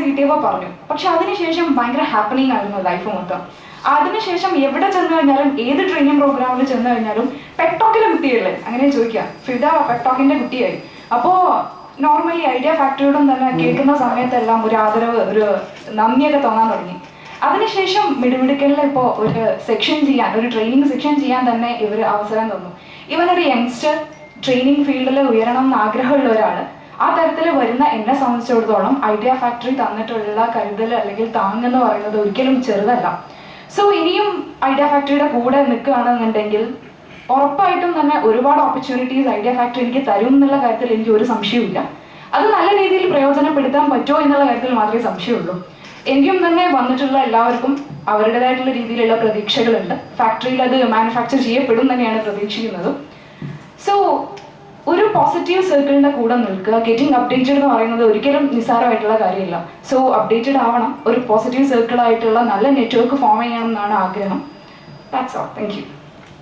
കിട്ടിയപ്പോൾ പറഞ്ഞു. പക്ഷെ അതിനുശേഷം ഭയങ്കര ഹാപ്പനിങ് ആയിരുന്നു ലൈഫ് മൊത്തം. അതിനുശേഷം എവിടെ ചെന്ന് കഴിഞ്ഞാലും ഏത് ട്രെയിനിങ് പ്രോഗ്രാമിൽ ചെന്ന് കഴിഞ്ഞാലും പെട്ടോക്കിലെ കുട്ടിയല്ലേ അങ്ങനെ ചോദിക്കുക, ഫിദ പെട്ടോക്കിന്റെ കുട്ടിയായി. അപ്പോൾ നോർമലി ഐഡിയ ഫാക്ടറിയോടും തന്നെ കേൾക്കുന്ന സമയത്തെല്ലാം ഒരു ആദരവ്, ഒരു നന്ദിയൊക്കെ തോന്നാൻ തുടങ്ങി. അതിനുശേഷം മിടുമിടുക്കലിൽ ഇപ്പോൾ ഒരു സെക്ഷൻ ചെയ്യാൻ, ഒരു ട്രെയിനിങ് സെക്ഷൻ ചെയ്യാൻ തന്നെ ഇവർ അവസരം തന്നു. ഇവനൊരു യങ്സ്റ്റർ, ട്രെയിനിങ് ഫീൽഡിൽ ഉയരണം എന്ന് ആഗ്രഹമുള്ള ഒരാൾ. ആ തരത്തിൽ വരുന്ന എന്നെ സംബന്ധിച്ചിടത്തോളം ഐഡിയ ഫാക്ടറി തന്നിട്ടുള്ള കരുതൽ അല്ലെങ്കിൽ താങ്ങെന്ന് പറയുന്നത് ഒരിക്കലും ചെറുതല്ല. സോ ഇനിയും ഐഡിയ ഫാക്ടറിയുടെ കൂടെ നിൽക്കുകയാണെന്നുണ്ടെങ്കിൽ ഉറപ്പായിട്ടും തന്നെ ഒരുപാട് ഓപ്പർച്യൂണിറ്റീസ് ഐഡിയ ഫാക്ടറി എനിക്ക് തരും എന്നുള്ള കാര്യത്തിൽ എനിക്ക് ഒരു സംശയവുമില്ല. അത് നല്ല രീതിയിൽ പ്രയോജനപ്പെടുത്താൻ പറ്റുമോ എന്നുള്ള കാര്യത്തിൽ മാത്രമേ സംശയമുള്ളൂ. എനിക്കും തന്നെ വന്നിട്ടുള്ള എല്ലാവർക്കും അവരുടേതായിട്ടുള്ള രീതിയിലുള്ള പ്രതീക്ഷകളുണ്ട്. ഫാക്ടറിയിൽ അത് മാനുഫാക്ചർ ചെയ്യപ്പെടും തന്നെയാണ് പ്രതീക്ഷിക്കുന്നത്. സോ ഒരു പോസിറ്റീവ് സർക്കിളിൻ്റെ കൂടെ നിൽക്കുക. ഗെറ്റിംഗ് അപ്ഡേറ്റഡ് എന്ന് പറയുന്നത് ഒരിക്കലും നിസ്സാരമായിട്ടുള്ള കാര്യമില്ല. സോ അപ്ഡേറ്റഡ് ആവണം. ഒരു പോസിറ്റീവ് സർക്കിളായിട്ടുള്ള നല്ല നെറ്റ്വർക്ക് ഫോം ചെയ്യണം എന്നാണ് ആഗ്രഹം. That's all. Thank you.